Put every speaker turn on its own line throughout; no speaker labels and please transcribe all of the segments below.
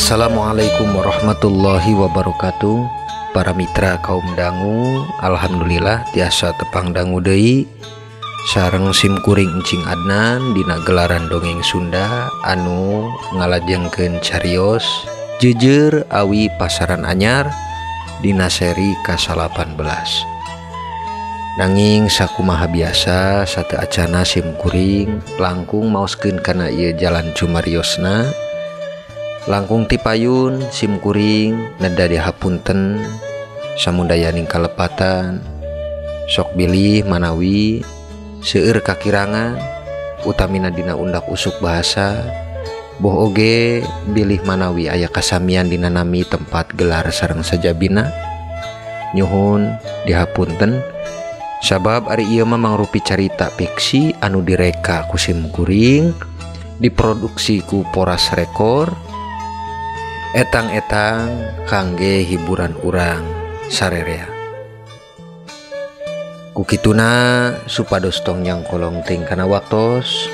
Assalamualaikum warahmatullahi wabarakatuh. Para mitra kaum dangu, alhamdulillah tiasa tepang dangu deui sareng simkuring encing Adnan dina gelaran dongeng Sunda anu ngalajengkeun carios Jejer Awi Pasaran Anyar dina seri ka-18. Nanging sakumaha biasa sateu acana simkuring langkung maoskeun kana ieu jalan cumariosna. Langkung tipayun simkuring neda dihapunten samundayaning kalepatan sok bilih manawi seueur kakirangan utamina dina undak usuk bahasa boh oge bilih manawi aya kasamian dina nami tempat gelar sareng sajabina nyuhun dihapunten sabab ari ieu mah mangrupi carita fiksi anu direka ku simkuring diproduksi ku Poras Rekor etang-etang kangge hiburan urang sarerea. Kukituna supados tong nyangkolong ting kana waktos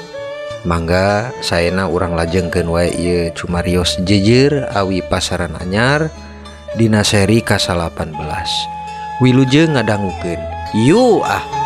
mangga saena urang lajengkeun wae ieu cumarios Jejer Awi Pasaran Anyar dina seri ka-18. Wilujeng ngadangukeun. Yu ah.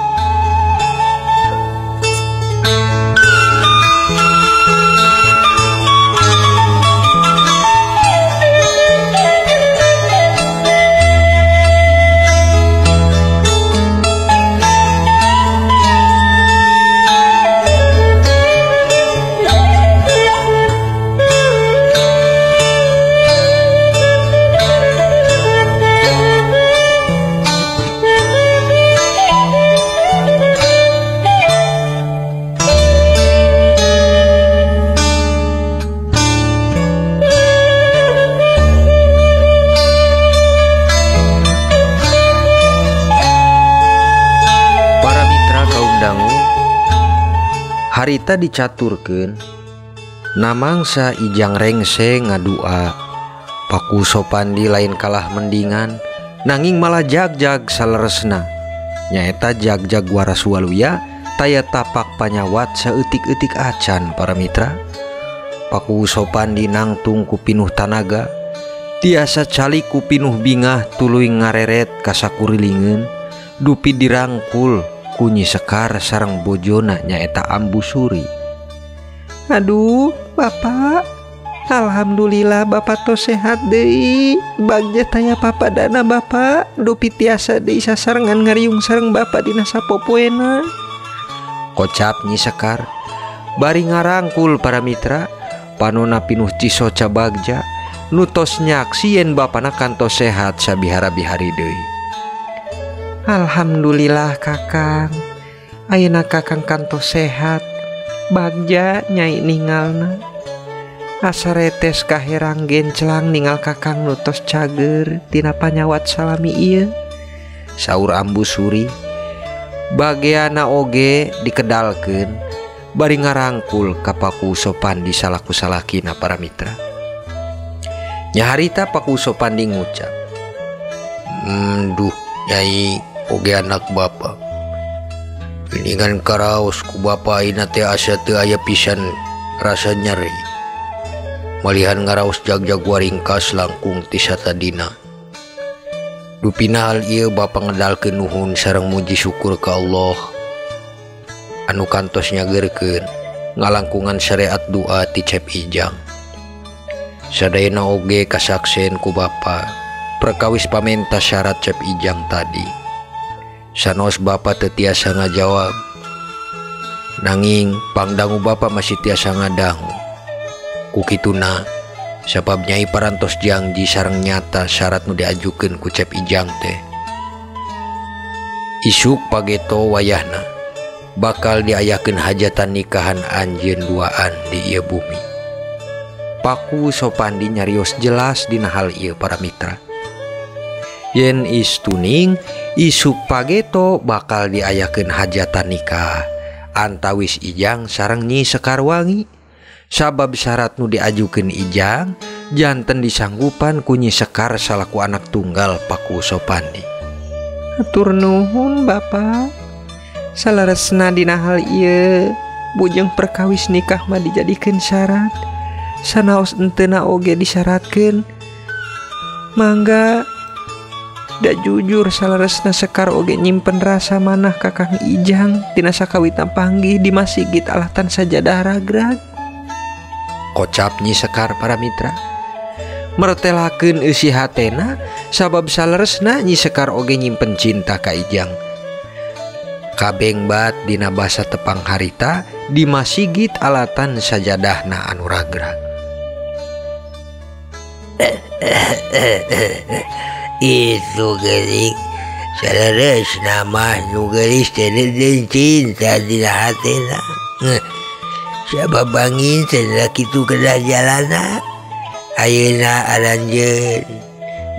Harita dicaturkeun namangsa ijang rengse ngadua paku sopandi lain kalah mendingan nanging malah jag-jag saleresna nyaeta jag-jag waras waluya taya tapak panyawat saeutik-eutik acan. Para mitra paku sopandi nangtung ku pinuh tanaga tiasa calik ku pinuh bingah tuluy ngareret kasakurilingeun dupi dirangkul Kunyi Sekar sareng bojona nyaeta Ambu Suri. Aduh bapak, alhamdulillah bapak tos sehat deui. Bagja tanya papa dana bapak dupi tiasa deui sasarengan ngariung sareng bapak dina sapopoena. Kocap Nyi Sekar bari ngarangkul para mitra panona pinuh cisoca Bagja nu tos nyaksi yen bapana kantos sehat sabihara-bihari deui. Alhamdulillah kakang, ayeuna kakang kantos sehat. Bagja nyai ningalna asaretes kaherang gencelang ningal kakang nutos cager tina panyawat salami ieu. Saur Ambu Suri bageana oge dikedalkeun bari ngarangkul ka Paku Sopandi salaku salakina. Para mitra nyaharita Paku Sopandi ngucap, duh nyai oge anak bapa geningan karaos ku bapa ayeuna teh asa teu aya pisan rasa nyeri malihan ngaraos jag-jag waringkas langkung ti satadina. Dupina hal ieu bapa ngedalkeun nuhun sareng muji syukur ka Allah anu kantos nyageurkeun ngalangkungan syariat doa ti Cep Ijang. Sadayana oge kasaksen ku bapa perkawis pamenta syarat Cep Ijang tadi. Sanos bapa teu tiasa ngajawab nanging pangdangu bapa masih tiasa ngadangu. Kukituna sabab nyai parantos janji sareng nyata syarat nu diajukeun ku Cep Ijang teh. Isuk pageto wayahna bakal diayakeun hajatan nikahan anjeun duaan di ieu bumi. Paku Sopandi nyarios jelas dina hal ieu para mitra. Yen istuning isuk pageto bakal diayakeun hajatan nikah antawis Ijang sareng Nyi Sekar Wangi sabab syarat nu diajukeun Ijang janten disanggupan ku Nyi Sekar salaku anak tunggal Paku Sopandi. Hatur nuhun bapak, salaresna dina hal ieu bujeng perkawis nikah mah dijadikeun syarat sanaos entena oge disyaratkeun mangga. Da jujur salaresna Sekar oge nyimpen rasa manah Kakang Ijang tina sakawitna panggih di Masigit Alatan Sajadah Ragrag. Kocap Nyi Sekar para mitra mertelakeun eusi hatena sabab salaresna Nyi Sekar oge nyimpen cinta ka Ijang. Kabengbat dina basa tepang harita di Masigit Alatan Sajadahna anu ragrag.
Itu gerik salaresna mah nu gelis teh cinta dina hatena. Sabab bangin cenah kitu kedah jalana ayeuna aranjeun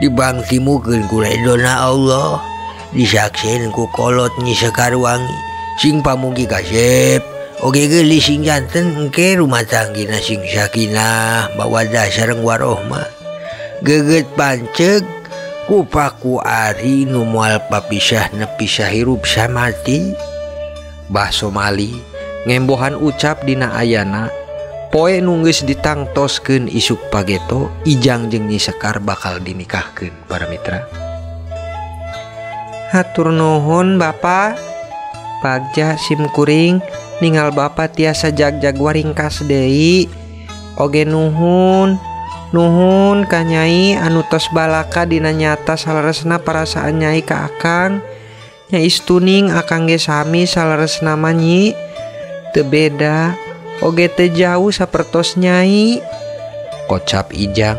dibangsimukeun ku ridona Allah, disaksieun ku kolot Nyi Sekar Wangi sing pamugi kasep oge geulis sing janten engke rumah tanggina sing sakinah mawaddah sareng warohmah. Geget panceg ku paku ari nu moal papisah nepi sahirup samati. Bah Somali ngembohan ucap dina ayana poe nu geus ditangtoskeun isuk pageto Ijang jeung Nyi Sekar bakal dinikahkeun para mitra. Hatur nuhun Bapak. Bagja simkuring ningal Bapak tiasa jagjag waringkas deui. Oge nuhun ka Nyai anu tos balaka dina nyata salaresna parasaan Nyai ka Akang. Nyai Stuning Akang ge sami salaresna mah Nyi. Teu beda oge teu jauh sapertos Nyai. Kocap Ijang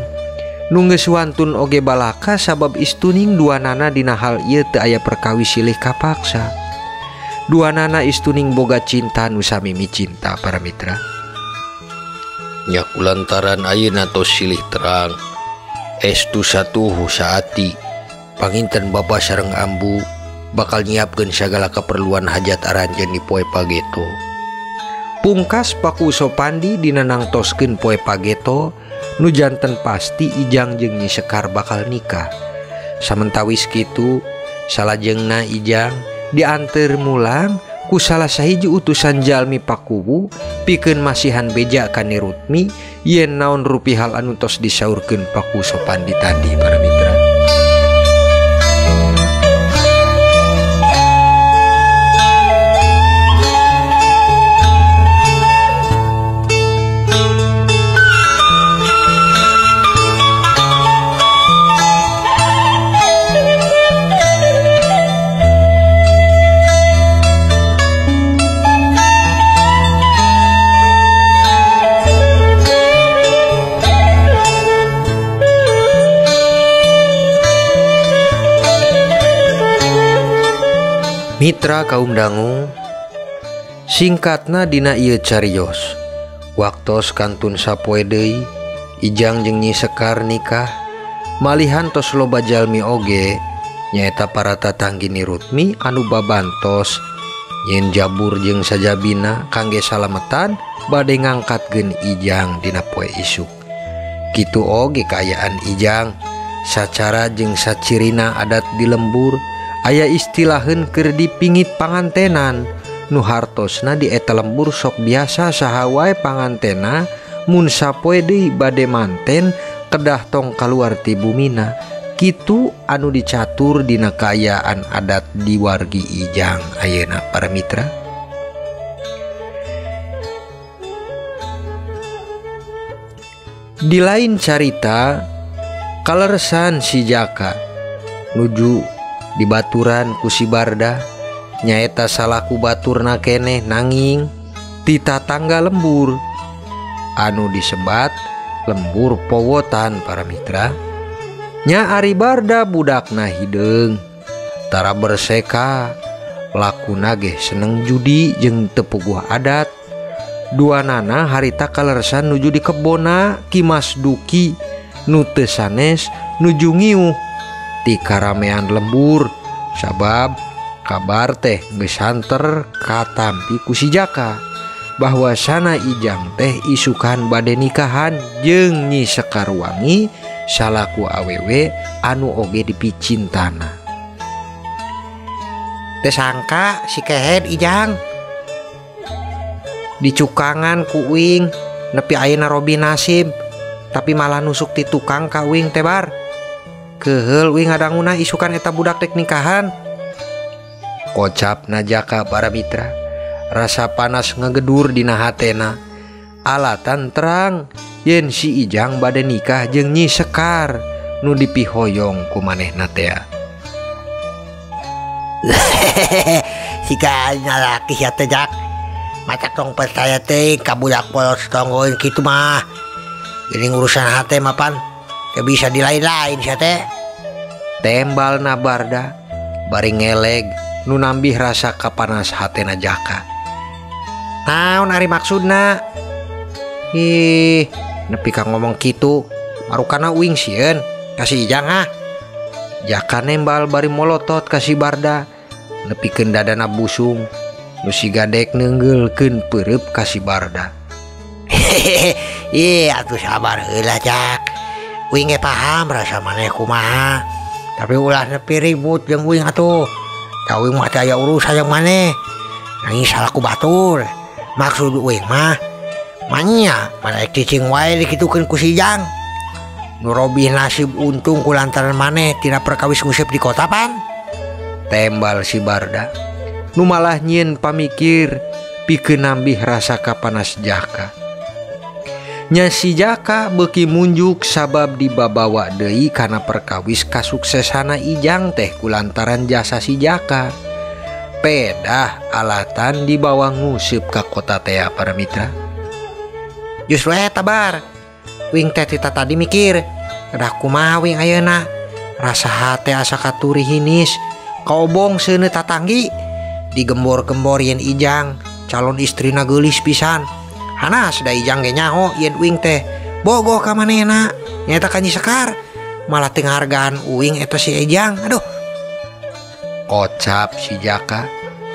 nu geus wantun oge balaka sabab Istuning duanana dina hal ieu teu aya perkawis silih kapaksa. Duanana Istuning boga cinta nu samimi cinta para mitra. Nya kulantaran ayeuna tos silih terang estu satuhu saati panginten Bapa sareng Ambu bakal nyiapkeun sagala keperluan hajat aranjeun di poe pageto.
Pungkas Paku Sopandi dina nangtoskeun poe pageto nu janten pasti Ijang jeung Nyi Sekar bakal nikah. Samentawis kitu salajengna Ijang dianteur mulang ku salah sahiji utusan jalmi Pakuwu pikeun masihan beja ka Nyi Rutmi yen naon rupi hal anu tos disaurkeun Paku Sopandi tadi para mitra. Mitra kaum dangu, singkatna dina ieu cariyos waktos kantun sapoe deui Ijang jeung Nyi Sekar nikah malihan tos loba jalmi oge nyaeta para tatanggi Nyi Rutmi anu babantos yen jabur jeung sajabina kangge salametan bade ngangkatkeun Ijang dina poe isuk. Kitu oge kaayaan Ijang sacara jeung sacirina adat di lembur. Aya istilaheun keur dipingit pangantenan nu hartosna di eta lembur sok biasa saha wae pangantena mun sapoe deui bade manten kedah tong kaluar ti bumina. Kitu anu dicatur dina kaayaan adat di wargi Ijang ayeuna para mitra. Di lain carita kaleresan si Jaka nuju di baturan ku si Barda nyaeta salaku baturna keneh nanging ti tatangga lembur anu disebat lembur powotan para mitra. Nya ari Barda budakna hideung tara berseka lakuna ge seneng judi jeung teu puguh adat. Duanana harita kaleresan nuju di kebona Kimas Duki nu teu sanes nuju ngiuh ti karamean lembur sabab kabar teh geus santer katampi ku si Jaka bahwasana Ijang teh isukan bade nikahan jeung Nyi Sekar Wangi salaku awewe anu oge dipicintana. Teu sangka si kehed Ijang dicukangan ku uing
nepi ayeuna Robi nasib tapi malah nusuk ti tukang ka uing teh bar. Keheul uing ngadanguna isukan eta budak dek nikahan.
Kocap Jaka para mitra. Rasa panas ngegedur dina hatena. Alatan terang yen si Ijang bade nikah jeung Nyi Sekar nu dipihoyong ku manehna teh.
Sika laki ya teh Jak. Macak tong percaya teh ka budak polos tonggoin kitu mah. Jadi urusan hate mah pan teu bisa dilain-lain sia teh.
Tembal na Barda bari ngeleg nu nambih rasa kapanas hatena Jaka.
Naon ari maksudna? Ih, nepi ka ngomong kitu, marukana uing sieun kasih Ijang ah.
Jaka nembal bari molotot ka si Barda, nepikeun dadana busung, nu si gadek neunggeulkeun peureub ka si Barda.
Ih, atuh sabar heula Jak. Uing ge paham rasa maneh kumaha. Tapi ulah nepi ribut jeung uing atuh. Da uing mah teh aya urusan jeung maneh. Nangis salah ku batur. Maksud uing mah manya manaek cicing wae dikitukeun ku si Ijang. Nu Robi nasib untung kulantaran maneh tina perkawis ngusip di kota pan.
Tembal si Barda. Nu malah nyieun pamikir pikeun nambih rasa kapanas Jaka. Nya si Jaka beuki munjuk sabab dibabawa deui kana perkawis kasuksesana Ijang teh kulantaran jasa si Jaka. Pedah alatan dibawa ngusip ka kota teh para mitra.
Justru eta bar. Uing teh tita tadi mikir, kedah kumaha uing ayeuna. Rasa hate asa katuri hinis, kaobong seuneu tatanggi. Digembor-gembor yen Ijang, calon istrina geulis pisan. Hanas da Ijang ge nyaho yen uing teh bogoh ka manehna. Nyaeta ka Nyi Sekar. Malah teu ngahargaan uing eta si Ijang. Aduh.
Kocap si Jaka.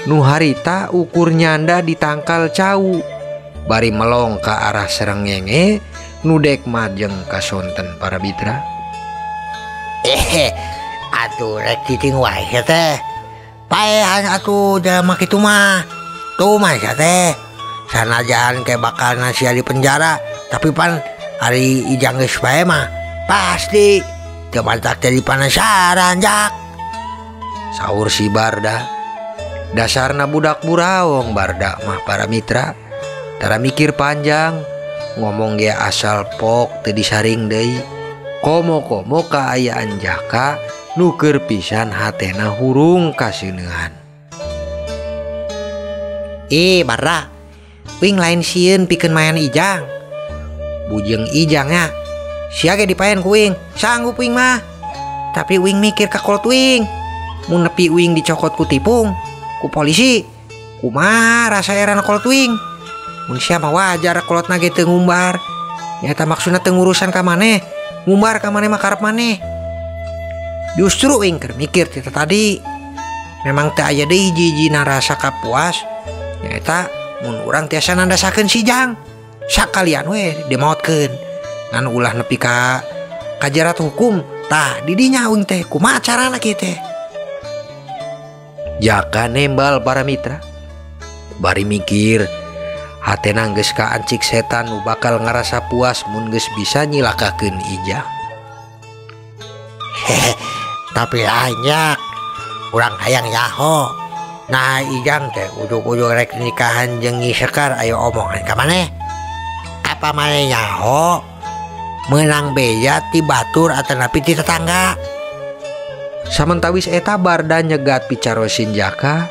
Nu harita ukur nyanda ditangkal cau. Bari melong ke arah Srengenge nu dek majeng ka sonten para mitra.
Atuh rek cicing wae sia teh. Paehan atuh jelema kitu mah. Tuh mah sia teh. Sanajan ke bakal nasia di penjara, tapi pan ari Ijang geus bae mah pasti teu mantak jadi penasaran Jak.
Saur si Barda. Dasarna budak buraong Barda mah para mitra. Tara mikir panjang, ngomong ge asal pok teu disaring deui. Komo-komo kaayaan Jaka nu keur pisan hatena hurung kaseuneuhan.
Barda, uing lain sieun pikeun mayan Ijang. Bujeng Ijangnya sia ge dipaen ku uing, sanggup uing mah. Tapi uing mikir ka kolot uing. Mun nepi uing dicokot ku tipung, ku polisi, kumaha rasa erana kolot uing. Mun sia mah wajar kolotna ge teu ngumbar. Nyata maksudna teu ngurusan ka maneh, ngumbar ka maneh mah karep maneh. Justru uing keur mikir tita tadi. Memang teu aya deui hiji-hijina rasa kapuas. Nyata mun urang tiasa nandasakeun si Ijang. Sakalian we dimaotkeun. Ngan ulah nepi ka kajarat hukum. Tah didinya uing teh kumaha carana kieu teh.
Jaka nembal para mitra. Bari mikir, hatena geus kaancik setan nu bakal ngarasa puas mun geus bisa nyilakakeun Ijang.
Tapi banyak urang hayang nyaho. Nah Ijang teh ujug-ujug rek nikahan jeung Nyi Sekar ayo omongan ka maneh. Apa maneh nyaho menang beja ti batur atanapi ti tetangga.
Samantawis eta Barda nyegat picarosin Jaka.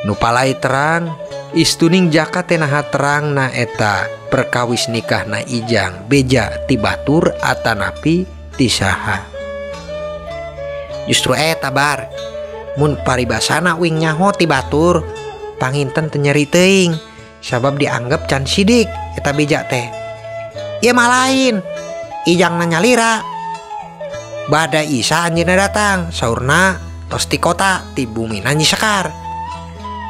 Nu palai terang istuning Jaka teh naha terang na eta perkawis nikahna Ijang beja ti batur atanapi ti saha.
Justru eta bar. Mun paribasana uing nyaho ti batur, panginten teu nyeri teuing sabab dianggap can sidik eta beja teh. Ieu mah lain. Ijang na nyalira. Bada Isa anjeunna datang, saurna tos ti kota ti bumina Nyi Sekar.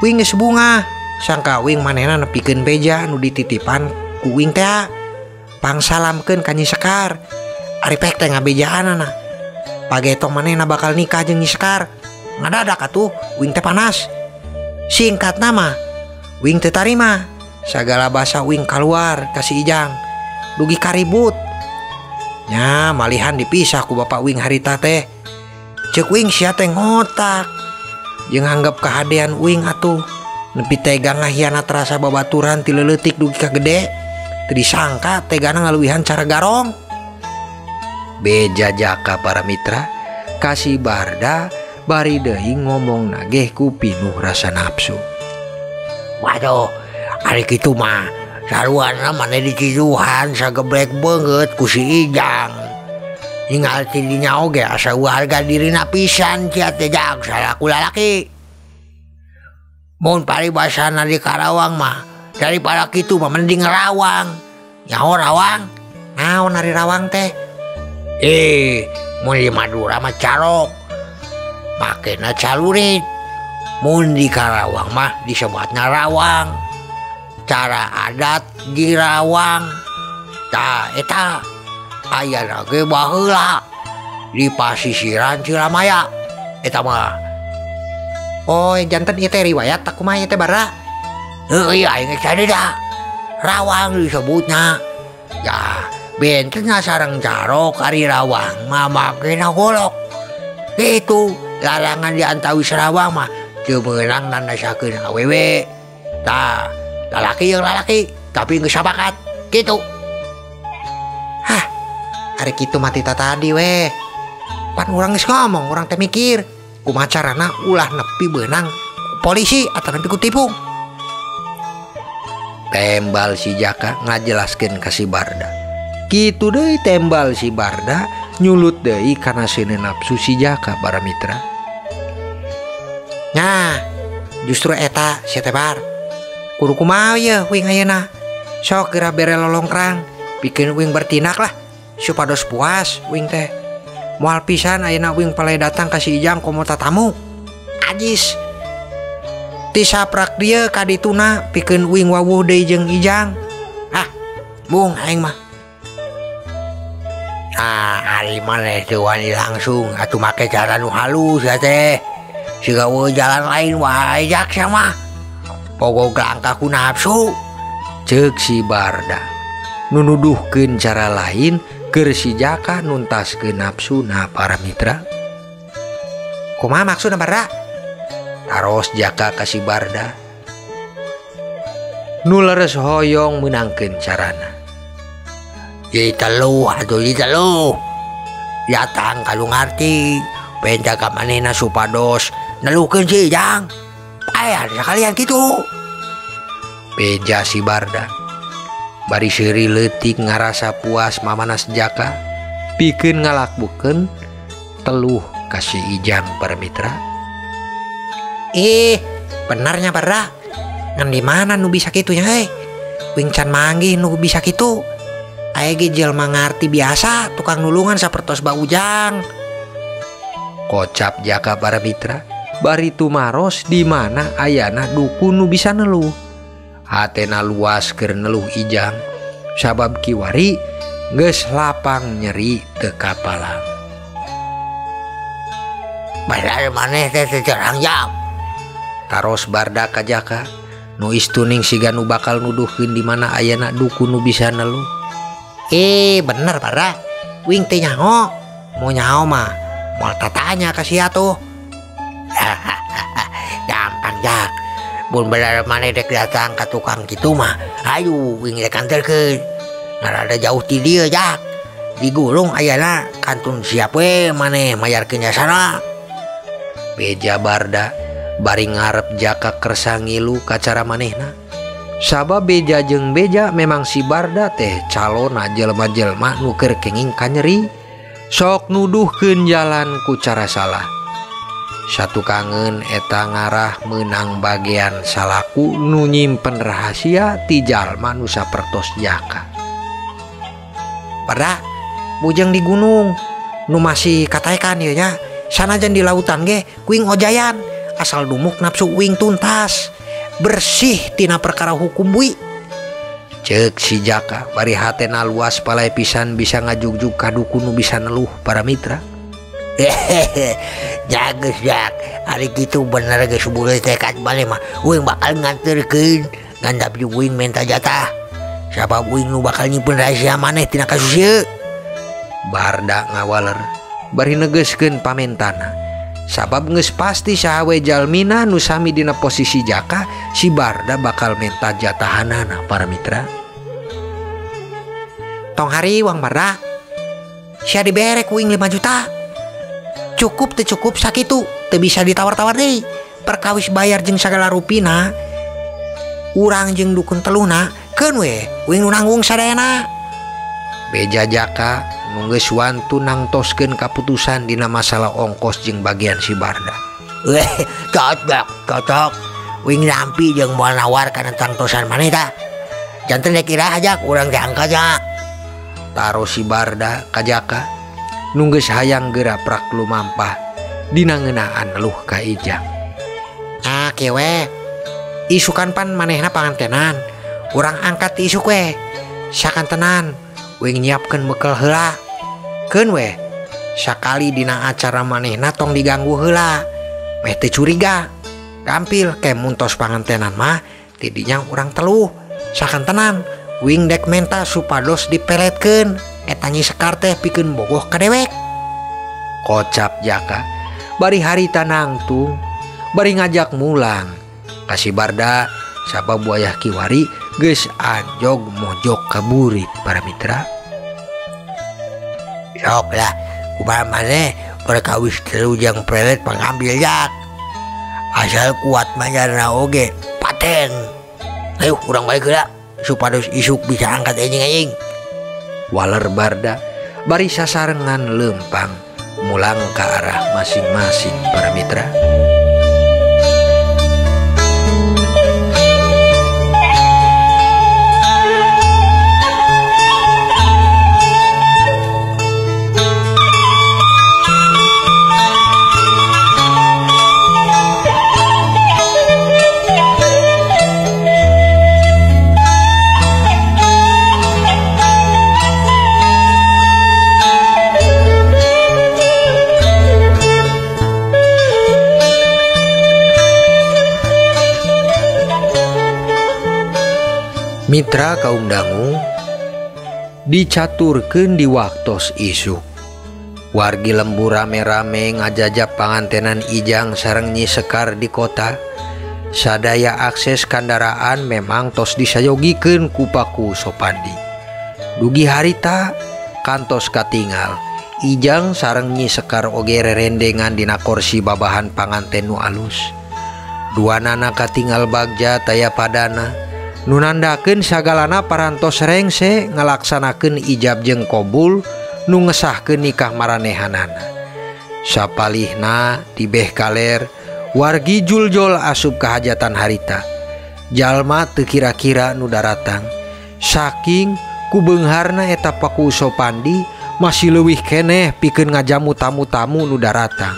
Uing geus bunga, sangka uing manehna nepikeun beja nu dititipan ku uing teh. Pangsalamkeun ka Nyi Sekar. Ari pek teh ngabejaanana. Pagetong manehna bakal nikah jeung Nyi Sekar. Ngadadak atuh uing teh panas. Singkat nama uing teu tarima
Sagala basa uing keluar kasih Ijang dugi karibut nya malihan dipisah ku bapak uing harita teh. Cek uing sia teh ngotak jeung anggap kehadean uing atuh nepi tega ngahianat rasa babaturan ti leuletik dugi ka gede teu disangka tegana ngaluwihan cara garong.
Beja Jaka para mitra kasih Barda bari deui ngomong nageh ku pinuh rasa nafsu.
Waduh, hari kitu mah saruana maneh diciduhan sageblek banget ku si Ijang. Ingal ti dinya oge asa harga dirina pisan cia teh Jak salaku lalaki. Mun paribasana di Karawang mah daripada kitu mah mending rawang. Nyaho rawang? Naon ari rawang teh? Mun di Madura mah carok. Makena calurit. Mun di Karawang mah disebutna rawang. Cara adat di rawang. Tah eta aya ge baheula di pasisiran Ciramaya. Eta mah. Oh, janten ieu teh riwayat tak kumaha ieu teh Bara? Heuh, aing sadeda. Rawang disebutna. Ya, bentenna sareng carok ari rawang mah makena golok. Itu larangan di antawis rawang mah teu meunang nandasakeun awewe. Tah, lalaki yang lalaki tapi geus sabakat kitu. Hah, ari kitu mah tita tadi we. Pan urang geus ngomong, urang teh mikir kumaha carana ulah nepi beunang polisi atau nepi ku tipu.
Tembal si Jaka ngajelaskeun ka si Barda. Kitu deui tembal si Barda nyulut deui kana seuneu nafsu si Jaka para mitra.
Nah, justru eta si Tebar. Kudu kumaha ye wing ayeuna? Sok geura bere lolongkrang, pikeun wing bertindak lah supados puas wing teh. Moal pisan ayeuna wing pale datang ka si Ijang komo tatamu. Ajis. Ti saprak dieu ka dituna pikeun wing wawuh deui jeung Ijang. Hah, bung aing mah. Ari maneh teu wani langsung atuh make cara nu halus ya teh. Siga we jalan lain wae Jak mah. Pogok langkah ku nafsu.
Ceuk si Barda nunuduhkeun cara lain keur si Jaka nuntaskeun nafsuna para mitra.
Kumaha maksudna Barda?
Taros Jaka ka si Barda. Nu leres hoyong meunangkeun carana.
Jadi teluh atuh jadi teluh. Datang kalau ngarti pengen jaga manehna supados neluhkeun si Ijang. Aya sekalian gitu.
Beja si Barda bari seuri leutik ngarasa puas mamanas Jaka pikeun ngalakbukeun teluh ka si Ijang para mitra.
Benarnya Barda. Ngan di mana nu bisa kitu nya heuh? Wing can manggih nu bisa kitu. Aya ge jelema ngarti biasa tukang nulungan sapertos Ba Ujang.
Kocap Jaka para mitra bari tumaros di mana ayana dukun nu bisa neluh. Hatena luas keur neluh Ijang sabab kiwari geus lapang nyeri teu kapalang.
Badar maneh teh terang jam.
Taros Barda ka Jaka nu istuning siga nu bakal nuduhkeun di mana ayana dukun nu bisa neluh.
Bener Barda. Wing teh nyaho. Mau nyaho mah moal tatanya ka sia tuh. Gampang Jak. Mun bener maneh dek datang ka tukang kitu mah, ayo wing rek anterkeun. Ngarada jauh ti dieu Jak. Di gulung ayana kantun siap we maneh mayarkeun jasana.
Beja Barda bari ngarep Jaka kersa ngilu ka cara manehna. Sabab Beja jeung Beja memang si Barda teh calona jelema-jelema nu keur kenging ka nyeri. Sok nuduhkeun jalan ku cara salah. Satu kangen eta ngarah meunang bagian salaku nu nyimpen rahasia ti jalma nu sapertos Jaka.
Barda, bujang di gunung nu masih kataekan ieu nya. Sanajan di lautan ge kuing ojayan asal dumuk nafsu uing tuntas. Bersih tina perkara hukum bui.
Ceuk si Jaka bari hatena luas palai pisan bisa ngajugjug ka dukun nu bisa neluh para mitra.
Jageus Jak, hari kitu bener geus boleh tekad balik mah. Uing bakal nganterkeun ngan tapi uing minta jatah sabab uing nu bakal nyimpen rahasia maneh tina kasus ieu.
Barda ngawaler bari negeskeun pamentana sabab geus pasti sahawe jalmina nu sami dina posisi Jaka si Barda bakal minta jatahanana para mitra.
Tong hari uang Barda sia dibere ku uing 5 juta. Cukup teu cukup sakitu teu bisa ditawar-tawar deui. Perkawis bayar jeung sagala rupina urang jeung dukun teluna keun we uing nu nanggung sadayana.
Beja Jaka nu geus wantu nangtoskeun kaputusan dina masalah ongkos jeung bagian si Barda.
Weh, cocok. Uing nampi jeung moal nawarkan tangtosan maneh tah. Janten dek ira ajak urang teh angka ja.
Taro si Barda ka Jaka nu geus hayang geura prak lumampah dina ngeunaan eluh ka Ijang.
Ah kewe isukan pan manehna pangantenan urang angkat ti isuk we sakantenan uing nyiapkeun bekal heula keun we sakali dina acara manehna tong diganggu heula meh teu curiga gampil ke muntos pangantenan mah tidinya urang teluh sakantenan uing dek menta supados dipeletkeun eta Nyi Sekar teh pikeun bogoh ka dewek.
Kocap Jaka bari harita nangtung bari ngajak mulang kasih Barda sabab buayah kiwari geus anjog mojok ka burik para mitra.
Sok lah kumaha maneh perkawis telu jeung pelet pangambil jak asal kuat majarna oge paten. Ayo urang balik heula supados isuk bisa angkat enjing-enjing.
Waler Barda bari sasarengan lempang mulang ke arah masing-masing para mitra. Mitra kaum dangu dicaturkeun di waktos isuk. Wargi lembu rame-rame ngajajab pangantenan Ijang sareng Nyi Sekar di kota. Sadaya akses kendaraan memang tos disayogikeun ku Paku Sopandi. Dugi harita kantos katingal Ijang sareng Nyi Sekar oge rerendengan dina kursi babahan panganten nu alus. Duanana katingal bagja taya padana nu nandakeun sagalana parantos rengse ngalaksanakeun ijab jeung kobul nu ngesahkeun nikah maranehanana. Sapalihna tibeh kaler wargi juljol asup kahajatan harita. Jalma teu kira-kira nu daratang saking kubeungharna eta Paku Sopandi masih leuwih keneh pikeun ngajamu tamu-tamu nu daratang.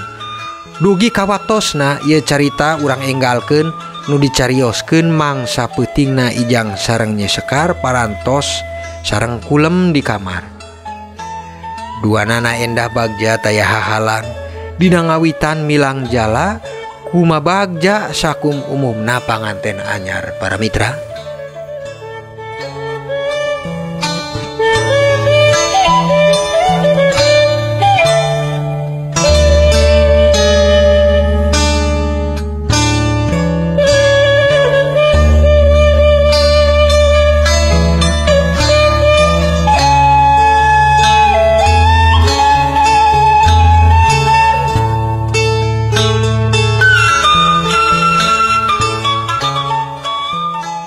Dugi ka waktosna ieu carita urang enggalkeun nu dicarioskeun mangsa peutingna Ijang sareng Nyi Sekar parantos sareng kulem di kamar. Duanana endah bagja taya hahalang dina ngawitan milang jala kuma bagja sakum umumna panganten anyar para mitra.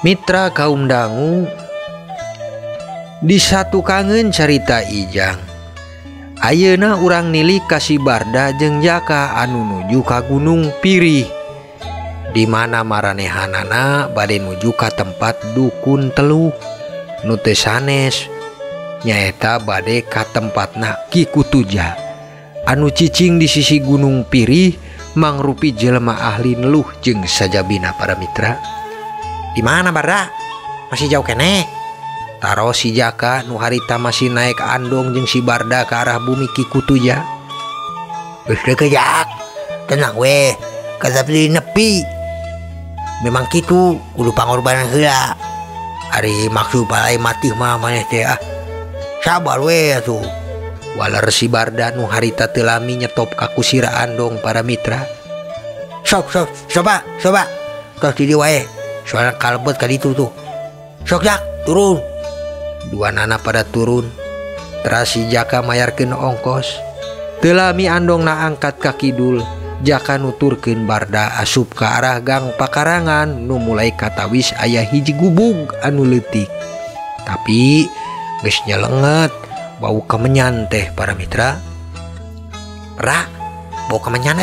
Mitra kaum dangu disatukangeun carita Ijang. Ayeuna urang nilik kasih Barda jeung Jaka anu nuju ka Gunung Pirih, di mana maranehanana bade nuju ka tempat dukun teluh nu teu sanes nyaeta bade ka tempatna Ki Kutuja anu cicing di sisi Gunung Pirih mangrupi jelema ahli neluh jeung sajabina para mitra.
Di mana Barda? Masih jauh keneh.
Taro si Jaka nu harita masih naik andong jeung si Barda ke arah bumi Ki Kutuja.
Geus deukeut Jak. Tenang we, kada beli nepi. memang gitu kudu pangorbanan heula. Ari maksud balai mati mah maneh teh sabar we atuh.
Walar si Barda nu harita teu lami nyetop ka kusiraan dong para mitra.
Sok coba tos di dieu wae soalna kalebet ka ditu tuh. Sok Jak turun.
Dua nana pada turun. Teras si Jaka mayarkeun ongkos. Teu lami andongna angkat ka kidul. Jaka nuturkeun Barda asup ka arah gang pakarangan nu mulai katawis aya hiji gubug anu leutik. Tapi geus nyelenget bau kemenyan teh para mitra.
Ra, bau kemenyan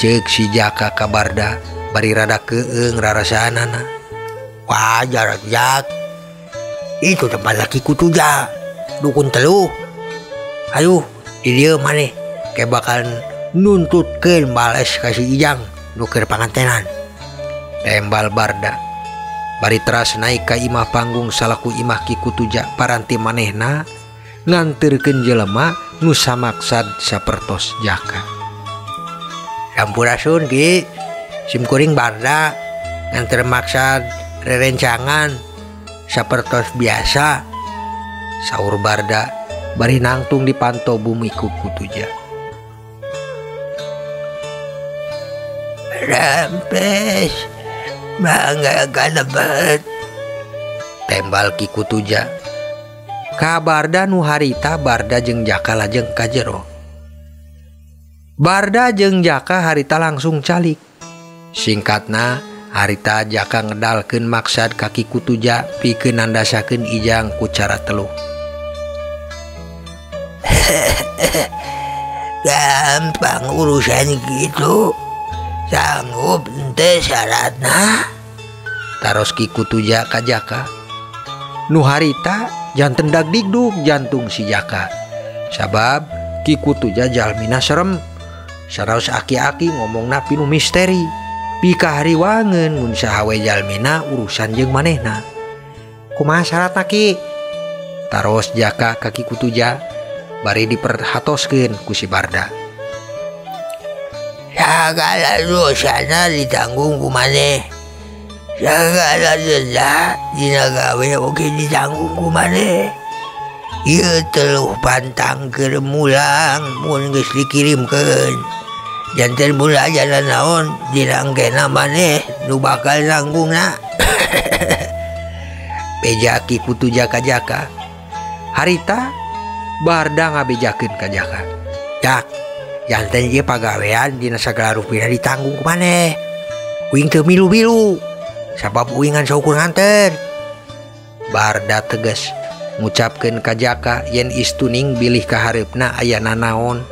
Ceuk si Jaka ka Barda bari rada keeung rarasaanana.
Wajar Jak. Itu tempat laki kutuja dukun telu. Ayo di dieu maneh ke bakal nuntutkeun bales ka si Ijang nu keur pangantenan.
Tembal Barda bari teras naik ka imah panggung salaku imah Ki Kutuja paranti manehna nganterkeun jelema nu samaksad sapertos Jaka.
Sampurasun Ki, simkuring Barda nganter maksad rerencangan sapertos biasa.
Saur Barda bari nangtung dipantau bumi ku Kutuja.
Rampes bangga kalebet,
tembal Ki Kutuja. Ka Barda nu harita Barda jeung Jaka lajeng ka jero. Barda jeung Jaka harita langsung calik. Singkatna harita Jaka ngedalkeun maksad ka Ki Kutuja pikeun nandasakeun Ijang ku cara teluh.
Gampang urusan gitu, sanggup ente syaratna.
Taros Ki Kutuja ka Jaka. Nu harita janten dagdigdug jantung si Jaka. Sabab Ki Kutuja jalmina serem. Saraos aki-aki ngomongna pinu misteri. Pika hariwangeun mun saha we jalmina urusan jeung manehna.
Kumaha syaratna Ki?
Taros Jaka ka Ki Kutuja bari diperhatoskeun ku si Barda.
Sagala dosana ditanggung ku maneh. Sagala denda dina gawe oge ditanggung ku maneh. Ieu teluh pantang keur mulang mun geus dikirimkeun. Janten mula jalan naon dirangkena maneh nu bakal nanggungna.
Beja Ki Kutuja ka Jaka. Harita Barda ngabejakeun ka Jaka.
Jak, janten ieu pagawean dina sagala rupina ditanggung ku maneh. Uing teu milu-milu sabab uingan saukur nganter.
Barda tegas ngucapkeun ka Jaka yen istuning bilih ka hareupna aya nanaon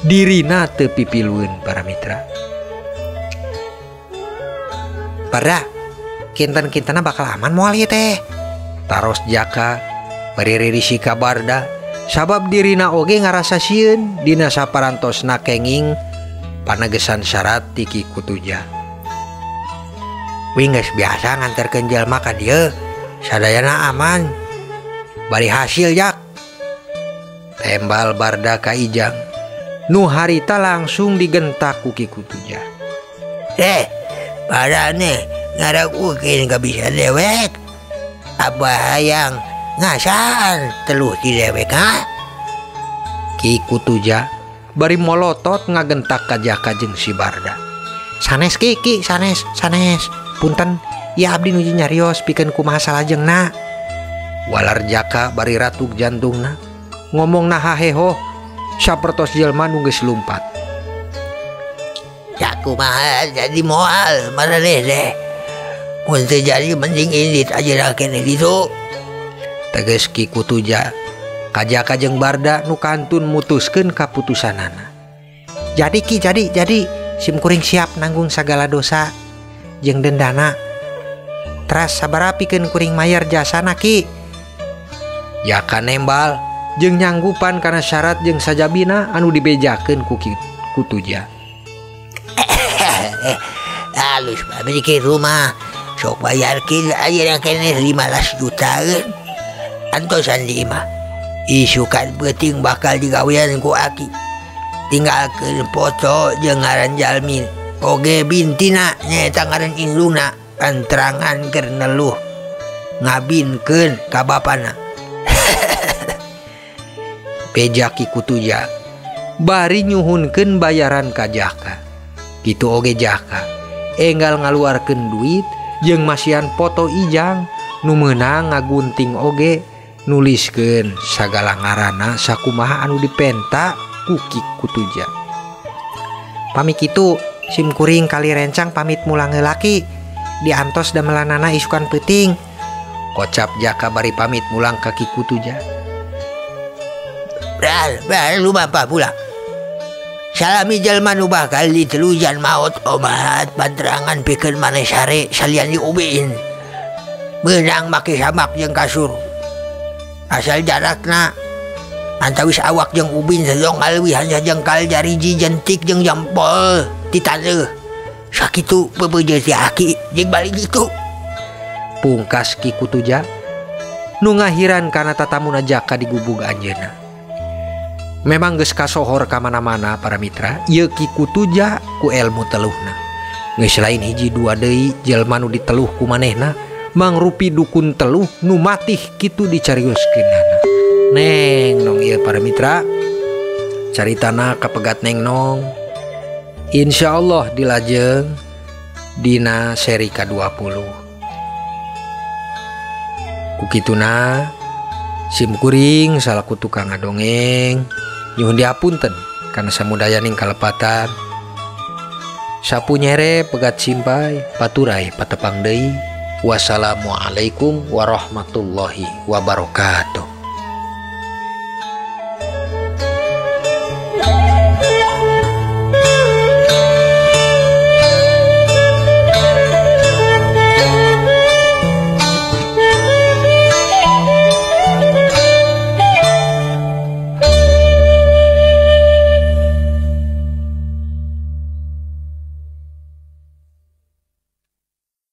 dirina teu pipilueun para mitra.
Barda, kinten-kintena bakal aman moal ieu teh.
Taros Jaka bari ririsi ka Barda sabab dirina oge ngarasa sieun dina saparantosna kenging panegesan syarat ti Ki Kutuja.
Uing geus biasa nganterkeun jalma ka dieu, sadayana aman. Bari hasil Jak.
Tembal Barda ka Ijang. Nu harita langsung digentak ku Ki Kutuja.
Barane ngaragukeun ka bisa dewek. Abah hayang ngasaan teluh ti dewek ha?
Ki Kutuja bari molotot ngagentak ka Jaka jeung si Barda.
Sanes Ki, sanes. Punten, ya abdi nuju nyarios pikeun kumaha salajengna.
Walar Jaka bari ratug jantungna. Ngomongna haheho sapertos jelma nu geus lumpat.
Ya kumaha jadi moal maraneh deh. Mun teu jadi mending indit aja kene ditu.
Teges Ki Kutuja ka Jaka jeung Barda nu kantun mutuskeun kaputusanana.
Jadi Ki, jadi simkuring siap nanggung sagala dosa jeung dendana. Teras sabaraha pikeun kuring mayar jasana Ki?
Jaka nembal jeung nyanggupan kana syarat jeung sajabina anu dibejakeun ku Ki Kutuja.
Halus bae ke rumah sok bayarkeun ayeuna keneh 15 jutaan. Antosan di imah isukan beuting bakal digawean ku aki. Tinggalkeun foto jeung ngaran jalmi oge bintina nyaeta ngaran indungna panterangan keur neluh ngabinkeun ka bapana.
Beja Ki Kutuja bari nyuhunkeun bayaran ka Jaka. Kitu oge Jaka enggal ngaluarkeun duit jeung masihan foto Ijang nu meunang ngagunting oge nuliskeun sagala ngaranna sakumaha anu dipenta ku Ki Kutuja.
Pami kitu sim kuring kali rencang pamit mulang heulaki diantos damelanana isukan peuting.
Kocap Jaka bari pamit mulang ka Ki Kutuja.
Bral lu bapa pula. Salami jalma nu bakal ditelujan maut obat panterangan pikeun maneh sare salian diubiin. Meunang make samak jeung kasur. Asal jarakna antawis awak jeung ubin sedong aleuwihan sajengkal jariji jentik jeung jempol ti taneuh. Sakitu beubeujeuh ti aki jeung balik kitu.
Pungkas Ki Kutuja nu ngahiran kana tatamuna Jaka di gubug anjeunna. Memang geus kasohor ka mana-mana para mitra ieu Ki Kutuja ku elmu teluhna. Geus lain hiji dua deui jelema nu diteluh ku manehna mangrupi dukun teluh nu matih kitu dicarioskeunana. Neng nong ieu para mitra caritana kapegat Neng Nong. Insyaallah dilajeng dina seri ke-20. Kukituna sim kuring salaku tukang ngadongeng nyuhun diapunten karena samudayaning kalepatan. Sapu nyere pegat simpai paturai patepang deui. Wassalamualaikum warahmatullahi wabarakatuh.